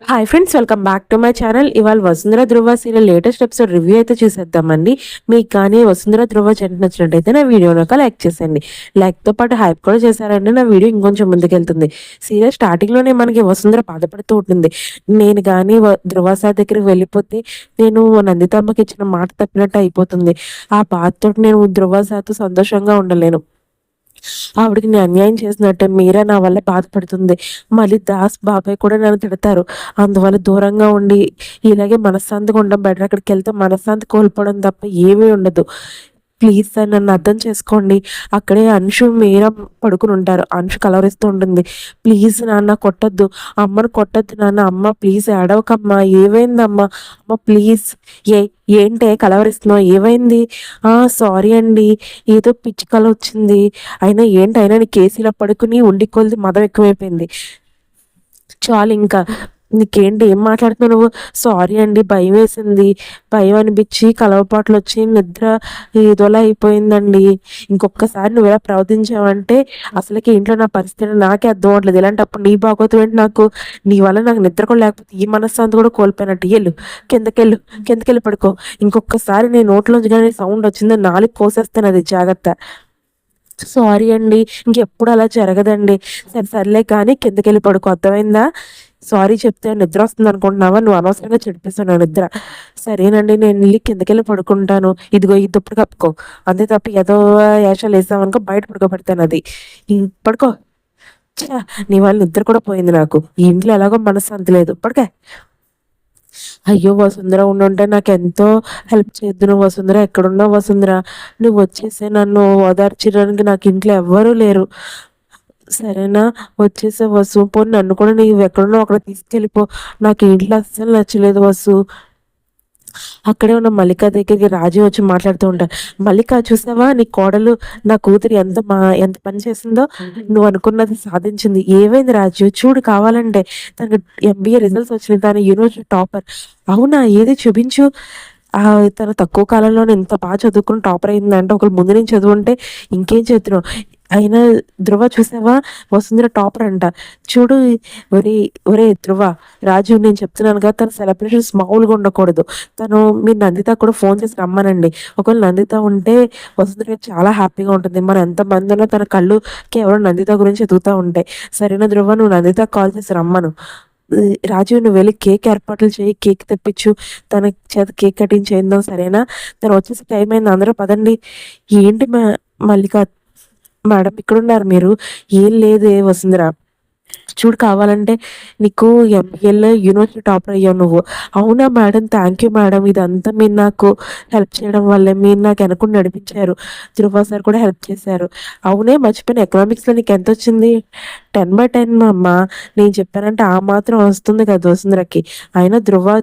Hi friends, welcome back to my channel. ఇవాళ వసుంధర ధృవ serial latest episode review అయితే చూసేద్దామండి. మీకు కానీ వసుంధర ధృవ చెంట నచ్చినట్టయితే నా వీడియోని ఒక లైక్ చేసేయండి. లైక్తో పాటు హైప్ కూడా చేశారంటే నా వీడియో ఇంకొంచెం ముందుకెళ్తుంది. సీరియల్ స్టార్టింగ్లోనే మనకి వసుంధర బాధపడుతూ ఉంటుంది. నేను కానీ ధృవ సార్ దగ్గరికి వెళ్ళిపోతే నేను నందితమ్మకి ఇచ్చిన మాట తప్పినట్టు అయిపోతుంది. ఆ బాధతో నేను ధృవ సార్తో సంతోషంగా ఉండలేను. ఆవిడకి నేను అన్యాయం చేసినట్టే మీరా నా వల్ల బాధపడుతుంది. మళ్ళీ దాస్ బాబాయ్ కూడా నన్ను తిడతారు. అందువల్ల దూరంగా ఉండి ఇలాగే మనశ్శాంతిగా ఉండడం బెటర్. అక్కడికి వెళ్తే మనశ్శాంతి కోల్పోవడం తప్ప ఏమీ ఉండదు. ప్లీజ్ సార్ నన్ను అర్థం చేసుకోండి. అక్కడే అంశు మీరా పడుకుని ఉంటారు. అంశు కలవరిస్తూ ఉంటుంది. ప్లీజ్ నాన్న కొట్టద్దు, అమ్మను కొట్టద్దు నాన్న, అమ్మ ప్లీజ్ ఏడవకమ్మా, ఏమైందమ్మా, అమ్మ ప్లీజ్. ఏ ఏంటే కలవరిస్తున్నావు, ఏమైంది? సారీ అండి, ఏదో పిచ్చి కల వచ్చింది. అయినా ఏంటైనా నీ కేసీలో పడుకుని ఉండి కొలిది మదం ఎక్కువైపోయింది. చాలు ఇంకా, నీకేంటి, ఏం మాట్లాడుతున్నావు నువ్వు? సారీ అండి, భయం వేసింది, భయం అనిపించి కలవపాట్లు వచ్చి నిద్ర ఏదోలా అయిపోయిందండి. ఇంకొకసారి నువ్వు ఎలా ప్రవర్తించావంటే అసలుకి ఇంట్లో నా పరిస్థితి నాకే అర్థం అవ్వట్లేదు. ఇలాంటప్పుడు నీ బాగోతం ఏంటి? నీ వల్ల నాకు నిద్ర కూడా లేకపోతే ఈ మనశ్శాంతి కూడా కోల్పోయినట్టు. వెళ్ళు, కిందకెళ్ళు, కిందకెళ్ళి పడుకో. ఇంకొకసారి నీ నోట్లోంచి కానీ సౌండ్ వచ్చిందో నాలుగు కోసేస్తాను, అది జాగ్రత్త. సారీ అండి, ఇంకెప్పుడు అలా జరగదండి. సర్లే కానీ కిందకెళ్ళి పడుకో, అర్థమైందా? సారీ చెప్తే నిద్ర వస్తుంది అనుకుంటున్నావా? నువ్వు అనవసరంగా చెడిపేస్తావు నా నిద్ర. సరేనండి, నేను వెళ్ళి కిందకెళ్ళి పడుకుంటాను. ఇదిగో ఈ దుప్పటి కప్పుకో. అంతే తప్ప ఏదో వేషాలు వేసామనుకో బయట పడుకోబెడతాను. అది పడుకో. నీ వాళ్ళ నిద్ర కూడా పోయింది నాకు. ఈ ఇంట్లో ఎలాగో మనశ్శాంతి లేదు. పడుకే. అయ్యో వసుంధర ఉండుంటే నాకు ఎంతో హెల్ప్ చేద్దు. నువ్వు వసుంధర, ఎక్కడున్నావు వసుంధర? నువ్వు వచ్చేసే, నన్ను ఓదార్చడానికి నాకు ఇంట్లో ఎవ్వరూ లేరు. సరేనా, వచ్చేసే వసు. పోనీ నన్ను కూడా నీవు ఎక్కడున్నావు అక్కడ తీసుకెళ్ళిపో. నాకు ఇంట్లో అస్సలు నచ్చలేదు వసు. అక్కడే ఉన్న మల్లిక దగ్గరికి రాజు వచ్చి మాట్లాడుతూ ఉంటారు. మల్లిక, చూసావా నీ కోడలు, నా కూతురు ఎంత పని చేసిందో? నువ్వు అనుకున్నది సాధించింది. ఏమైంది రాజు? చూడు, కావాలంటే తనకు ఎంబీఏ రిజల్ట్స్ వచ్చినాయి, తను యూనివర్సిటీ టాపర్. అవునా? ఏది చూపించు. తను తక్కువ కాలంలోనే ఇంత బాగా చదువుకుని టాపర్ అయిందంటే ఒకరు ముందు నుంచి చదువుంటే ఇంకేం చేస్తున్నావు? అయినా ధృవ చూసావా, వసుంధర టాపర్ అంట. చూడు. ఒరే ఒరే ధృవ, రాజు నేను చెప్తున్నాను కదా, తన సెలబ్రేషన్స్ మామూలుగా ఉండకూడదు. తను మీ నందిత కూడా ఫోన్ చేసి రమ్మనండి. ఒకవేళ నందిత ఉంటే వసుంధర చాలా హ్యాపీగా ఉంటుంది. మనం ఎంతమంది ఉన్నా తన కళ్ళు కేవలం నందిత గురించి ఎదుగుతూ ఉంటాయి. సరేనా ధృవ, నువ్వు నందిత కాల్ చేసి రమ్మను. రాజు, నువ్వు వెళ్ళి కేక్ ఏర్పాట్లు చేయి, కేక్ తెప్పించు, తన చేత కేక్ కటింగ్ చేద్దాం. సరేనా? తను వచ్చేసి టైం అయింది, అందరూ పదండి. ఏంటి మల్లిక మేడం ఇక్కడున్నారు మీరు? ఏం లేదే వసుంధర, చూడు కావాలంటే నీకు ఎంబీఏలో యూనివర్సిటీ టాపర్ అయ్యావు నువ్వు. అవునా మేడం, థ్యాంక్ యూ మేడం, ఇదంతా మీరు నాకు హెల్ప్ చేయడం వల్లే, మీరు నాకు వెనకుండా నడిపించారు. ధృవ సార్ కూడా హెల్ప్ చేశారు. అవునే మర్చిపోయిన, ఎకనామిక్స్లో నీకు ఎంత వచ్చింది? 10/10 అమ్మ. నేను చెప్పానంటే ఆ మాత్రం వస్తుంది కదా వసుంధరకి. అయినా ధృవ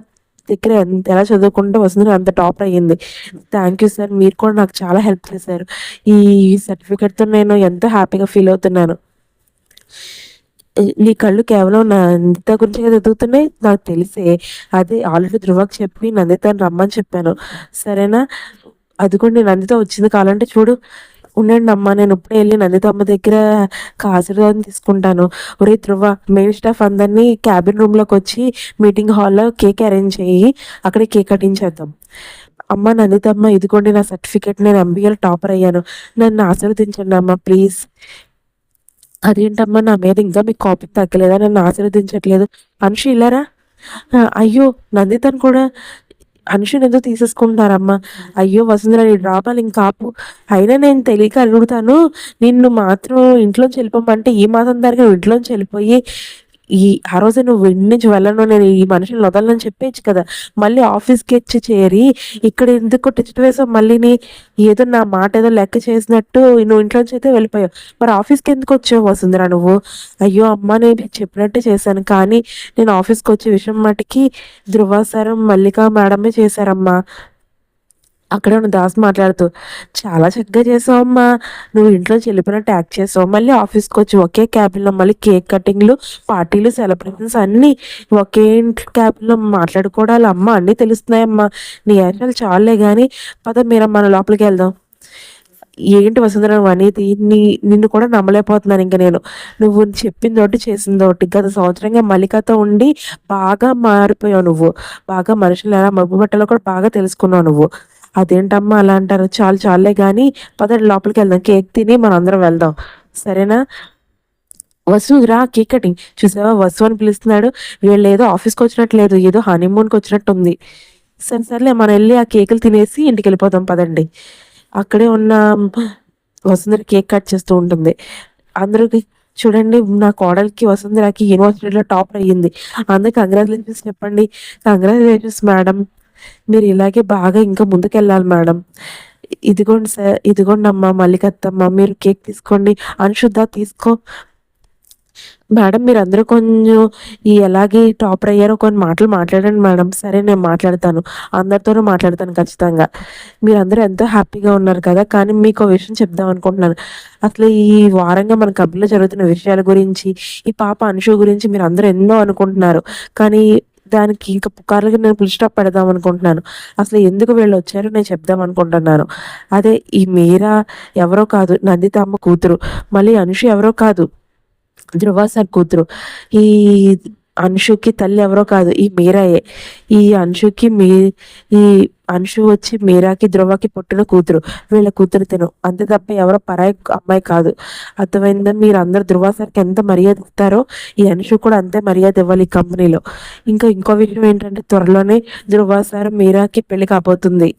దగ్గర ఎలా చదువుకుంటే వసుంధర అంత టాపర్ అయ్యింది. థ్యాంక్ యూ సార్, మీరు కూడా నాకు చాలా హెల్ప్ చేశారు. ఈ సర్టిఫికెట్తో నేను ఎంతో హ్యాపీగా ఫీల్ అవుతున్నాను. నీ కళ్ళు కేవలం నందిత గురించి కదా ఎదుగుతున్నాయి, నాకు తెలిసే. అదే ఆల్రెడీ ధృవకి చెప్పి నందితని రమ్మని చెప్పాను. సరేనా? అదిగోండి నందిత వచ్చింది, కావాలంటే చూడు. ఉండండి అమ్మ, నేను ఇప్పుడే వెళ్ళి నందిత అమ్మ దగ్గర ఆశీర్వాదం తీసుకుంటాను. ఒరే ధృవ, మెయిన్ స్టాఫ్ అందరినీ క్యాబిన్ రూమ్లోకి వచ్చి మీటింగ్ హాల్లో కేక్ అరేంజ్ చేయి, అక్కడే కేక్ కటింగ్ చేద్దాం. అమ్మ నందితమ్మ, ఇదిగోండి నా సర్టిఫికేట్, నేను ఎంబీఏలో టాపర్ అయ్యాను, నన్ను ఆశీర్వదించండి అమ్మ ప్లీజ్. అదేంటమ్మా, నా మీద ఇంకా మీకు కాపీ తగ్గలేదా? నన్ను ఆశీర్వదించట్లేదు. అనుషు ఇల్లారా? అయ్యో, నందితను కూడా అనుషుని ఎందుకు తీసేసుకుంటారమ్మా? అయ్యో వసుంధర, నీ డ్రామాలు ఇంకా ఆపు. అయినా నేను తెలియక అడుగుతాను, నిన్ను మాత్రం ఇంట్లోంచి వెళ్ళిపోమంటే ఈ మాత్రం దానికి నువ్వు ఇంట్లోంచి వెళ్ళిపోయి ఆ రోజే నువ్వు ఇంటి నుంచి వెళ్ళను, నేను ఈ మనుషులు వదలని చెప్పేచ్చు కదా. మళ్ళీ ఆఫీస్కి వచ్చి చేరి ఇక్కడ ఎందుకు టికెట్ వేసావు? మళ్ళీని ఏదో నా మాట ఏదో లెక్క చేసినట్టు నువ్వు ఇంట్లోంచి అయితే వెళ్ళిపోయావు. మరి ఆఫీస్కి ఎందుకు వచ్చావు వసుంధరా నువ్వు? అయ్యో అమ్మ, నేను చెప్పినట్టే చేశాను, కానీ నేను ఆఫీస్కి వచ్చే విషయం మటుకి ధృవ సార్, మల్లిక మేడమే చేశారమ్మా. అక్కడే ఉన్న దాస్ మాట్లాడుతూ, చాలా చక్కగా చేసావమ్మా, నువ్వు ఇంట్లో వెళ్ళిపోయినట్టు యాక్ట్ చేసావు. మళ్ళీ ఆఫీస్కి వచ్చి ఒకే క్యాబిన్లో మళ్ళీ కేక్ కటింగ్లు, పార్టీలు, సెలబ్రేషన్స్ అన్నీ ఒకే క్యాబిన్లో మాట్లాడుకోవడాలు. అమ్మ అన్నీ తెలుస్తున్నాయమ్మా, నీ యాక్చువల్ చాలే కానీ పద, మీరు మన లోపలికి వెళ్దాం. ఏంటి వసుంధర నువ్వు అనేది? నిన్ను కూడా నమ్మలేకపోతున్నాను ఇంక నేను. నువ్వు చెప్పిందోటి చేసిందోటి. గత సంవత్సరంగా మల్లికతో ఉండి బాగా మారిపోయావు నువ్వు. బాగా మనుషులు ఎలా మబ్బు పట్టాలో కూడా బాగా తెలుసుకున్నావు నువ్వు. అదేంటమ్మా అలా అంటారు? చాలు చాలులే కానీ పదండి లోపలికి వెళ్దాం, కేక్ తిని మనందరం వెళ్దాం, సరేనా? వసు రా కేక్ కటింగ్. చూసావా వసు అని పిలుస్తున్నాడు. వీళ్ళు ఏదో ఆఫీస్కి వచ్చినట్టు లేదు, ఏదో హనీమూన్కి వచ్చినట్టు ఉంది. సరే సర్లే మనం వెళ్ళి ఆ కేకులు తినేసి ఇంటికి వెళ్ళిపోదాం పదండి. అక్కడే ఉన్న వసుంధర కేక్ కట్ చేస్తూ ఉంటుంది. అందరికి చూడండి, నా కోడలికి వసుంధరకి యూనివర్సిటీలో టాపర్ అయ్యింది, అందరికి కంగ్రాచులేషన్స్ చెప్పండి. కంగ్రాచులేషన్స్ మేడం, మీరు ఇలాగే బాగా ఇంకా ముందుకెళ్ళాలి మేడం. ఇదిగోండి సార్, ఇదిగోండి అమ్మ మల్లికత్తమ్మ, మీరు కేక్ తీసుకోండి. అనుశుద్ధ తీసుకో. మేడం మీరందరూ కొంచెం ఎలాగే టాపర్ అయ్యారో కొన్ని మాటలు మాట్లాడండి మేడం. సరే నేను మాట్లాడతాను, అందరితోనూ మాట్లాడతాను ఖచ్చితంగా. మీరందరూ ఎంతో హ్యాపీగా ఉన్నారు కదా, కానీ మీకు ఒక విషయం చెప్దాం అనుకుంటున్నాను. అసలు ఈ వారంగా మన కంపెనీలో జరుగుతున్న విషయాల గురించి, ఈ పాప అనుషు గురించి మీరు అందరూ ఎన్నో అనుకుంటున్నారు, కానీ దానికి ఇంకా పుకార్లకి నేను ఫుల్ స్టాప్ పెడదాం అనుకుంటున్నాను. అసలు ఎందుకు వీళ్ళు వచ్చారో నేను చెప్దాం అనుకుంటున్నాను. అదే ఈ మీరా ఎవరో కాదు, నందిత అమ్మ కూతురు. మళ్ళీ అనుషు ఎవరో కాదు, ధ్రువ సార్ కూతురు. ఈ అంశుకి తల్లి ఎవరో కాదు, ఈ మీరాయే. ఈ అంశుకి ఈ అంశు వచ్చి మీరాకి ధ్రువకి పుట్టిన కూతురు. వీళ్ళ కూతురు తిను, అంతే తప్ప ఎవరో పరాయి అమ్మాయి కాదు. అర్థమైందని మీరు అందరు ధ్రువ సార్కి ఎంత మర్యాద ఇస్తారో ఈ అంశు కూడా అంతే మర్యాద ఇవ్వాలి ఈ కంపెనీలో. ఇంకో విషయం ఏంటంటే త్వరలోనే ధ్రువ సార్ మీరాకి పెళ్లి కాబోతుంది,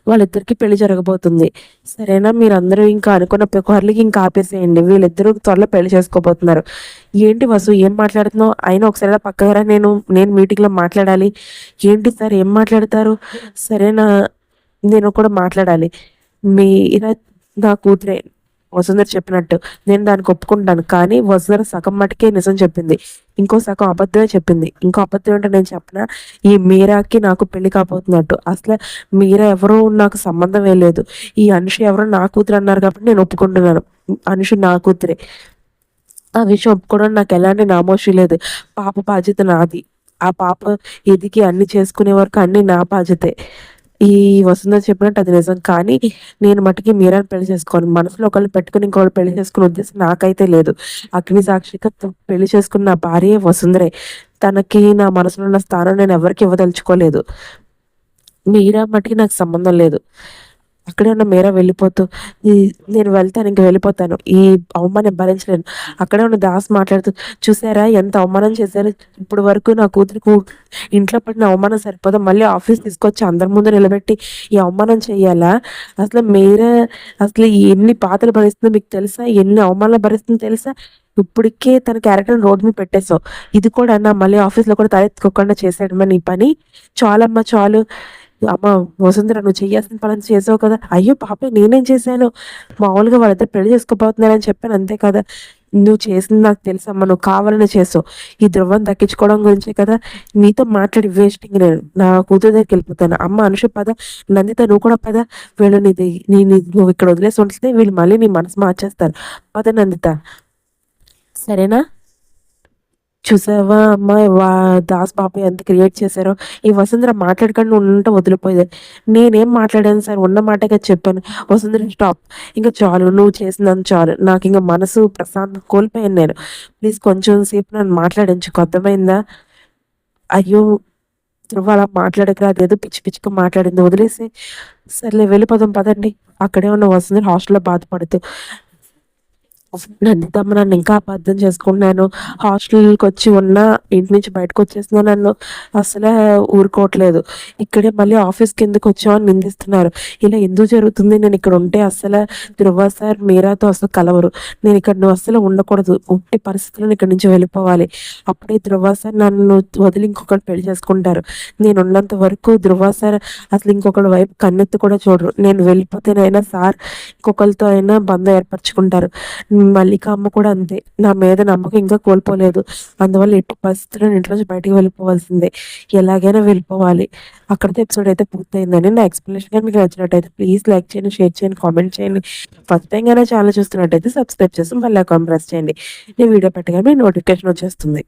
వాళ్ళిద్దరికి పెళ్లి జరగబోతుంది, సరేనా? మీరందరూ ఇంకా అనుకున్న పెకుహర్లకి ఇంకా ఆపేసేయండి. వీళ్ళిద్దరూ త్వరలో పెళ్లి చేసుకోబోతున్నారు. ఏంటి వసు ఏం మాట్లాడుతున్నావు? అయినా ఒకసారి పక్కగా నేను మీటింగ్లో మాట్లాడాలి. ఏంటి సార్ ఏం మాట్లాడతారు? సరేనా, నేను కూడా మాట్లాడాలి. మీరా నా కూతురే, వసుంధర చెప్పినట్టు నేను దానికి ఒప్పుకుంటాను, కానీ వసుంధర సగం మటుకే నిజం చెప్పింది, ఇంకో సగం అబద్ధమే చెప్పింది. ఇంకో అబద్ధం ఏంటో నేను చెప్పిన, ఈ మీరాకి నాకు పెళ్లి కాబోతున్నట్టు. అసలు మీరా ఎవరో నాకు సంబంధం లేదు, ఈ అనుష ఎవరో నా కూతురు అన్నారు కాబట్టి నేను ఒప్పుకుంటున్నాను. అనుష నా కూతురే, ఆ విషయం ఒప్పుకోవడం నాకు ఎలాంటి నామోషి లేదు. పాప బాధ్యత నాది. ఆ పాప ఎదిగి అన్ని చేసుకునే వరకు అన్ని నా బాధ్యతే. ఈ వసుంధర చెప్పినట్టు అది నిజం, కానీ నేను మటుకి మీరాని పెళ్లి చేసుకోను. మనసులో ఒకళ్ళు పెట్టుకుని ఇంకొకళ్ళు పెళ్లి చేసుకునే ఉద్దేశం నాకైతే లేదు. అగ్ని సాక్షిగా పెళ్లి చేసుకున్న నా భార్య వసుంధరే. తనకి నా మనసులో ఉన్న స్థానం నేను ఎవరికి ఇవ్వదలుచుకోలేదు. మీరా మటుకి నాకు సంబంధం లేదు. అక్కడే ఉన్న మీరా వెళ్ళిపోతూ నేను వెళ్తాను, ఇంక వెళ్ళిపోతాను, ఈ అవమానం భరించలేను. అక్కడే ఉన్న దాస్ మాట్లాడుతూ, చూసారా ఎంత అవమానం చేశారు, ఇప్పుడు వరకు నా కూతురికి ఇంట్లో పడిన అవమానం సరిపోదా, మళ్ళీ ఆఫీస్ తీసుకొచ్చి అందరి ముందు నిలబెట్టి ఈ అవమానం చెయ్యాలా? అసలు మీరా అసలు ఎన్ని పాతలు భరిస్తుందో మీకు తెలుసా, ఎన్ని అవమానాలు భరిస్తుందో తెలుసా? ఇప్పటికే తన క్యారెక్టర్ రోడ్ మీద పెట్టేసావు, ఇది కూడా నా మళ్ళీ ఆఫీస్లో కూడా తలెత్తుకోకుండా చేసాడమ్మా నీ పని. చాలమ్మా చాలు. అమ్మ వసుంధర నువ్వు చెయ్యాల్సిన పని చేసావు కదా. అయ్యో పాప నేనేం చేశాను, మామూలుగా వాళ్ళిద్దరు పెళ్లి చేసుకోబోతున్నారని చెప్పాను అంతే కదా. నువ్వు చేసింది నాకు తెలుసమ్మా, నువ్వు కావాలని చేసావు. ఈ ధ్రువం దక్కించుకోవడం గురించే కదా. నీతో మాట్లాడి వేస్టింగ్, నేను నా కూతురు దగ్గరికి వెళ్ళిపోతాను. అమ్మ అనుష పద, నందిత నువ్వు కూడా పద. వీళ్ళు నువ్వు ఇక్కడ వదిలేసి ఉంటే వీళ్ళు మళ్ళీ నీ మనసు మార్చేస్తారు. పద నందిత, సరేనా? చూసావా అమ్మాయి దాస్ బాబాయ్ ఎంత క్రియేట్ చేశారో. ఈ వసుంధర మాట్లాడకుండా ఉంటే వదిలిపోయేది. నేనేం మాట్లాడాను సార్, ఉన్న మాటగా చెప్పాను. వసుంధర స్టాప్, ఇంకా చాలు, నువ్వు చేసినంత చాలు. నాకు ఇంకా మనసు ప్రశాంతం కోల్పోయాను నేను. ప్లీజ్ కొంచెం సేపు నన్ను మాట్లాడించుకో, అర్థమైందా? అయ్యో ధ్రువ అలా మాట్లాడక, అదేదో పిచ్చి పిచ్చిగా మాట్లాడింది, వదిలేసి. సర్లే వెళ్ళిపోదాం పదండి. అక్కడే ఉన్న వసుంధర హాస్టల్లో బాధపడుతూ, నందితమ్మ నన్ను ఇంకా అర్థం చేసుకున్నాను, హాస్టల్కి వచ్చి ఉన్న ఇంటి నుంచి బయటకు వచ్చేసిన నన్ను అసలే ఊరుకోవట్లేదు. ఇక్కడే మళ్ళీ ఆఫీస్కి ఎందుకు వచ్చామని నిందిస్తున్నారు. ఇలా ఎందుకు జరుగుతుంది? నేను ఇక్కడ ఉంటే అసలు ధ్రువ సార్ మీరాతో అసలు కలవరు. నేను ఇక్కడ నువ్వు అసలు ఉండకూడదు, ఉంటే పరిస్థితుల్లో ఇక్కడ నుంచి వెళ్ళిపోవాలి. అప్పుడే ధ్రువ సార్ నన్ను వదిలి ఇంకొకరు పెళ్లి చేసుకుంటారు. నేను ఉన్నంత వరకు ధ్రువ సార్ అసలు ఇంకొకరి వైపు కన్నెత్తి కూడా చూడరు. నేను వెళ్ళిపోతేనైనా సార్ ఇంకొకరితో అయినా బంధం ఏర్పరచుకుంటారు. మల్లిక అమ్మ కూడా అంతే, నా మీద నమ్మకం ఇంకా కోల్పోలేదు. అందువల్ల ఎట్టి పరిస్థితుల్లో ఇంట్లోంచి బయటకు వెళ్ళిపోవాల్సిందే, ఎలాగైనా వెళ్ళిపోవాలి. అక్కడితో ఎపిసోడ్ అయితే పూర్తయిందని నా ఎక్స్ప్లెనేషన్ కానీ మీకు నచ్చినట్టయితే ప్లీజ్ లైక్ చేయండి, షేర్ చేయండి, కామెంట్ చేయండి. ఫస్ట్ టైం కానీ ఛానల్ చూస్తున్నట్టయితే సబ్స్క్రైబ్ చేసి బెల్ ఐకాన్ ప్రెస్ చేయండి. నేను వీడియో పెట్టగానే నోటిఫికేషన్ వచ్చేస్తుంది.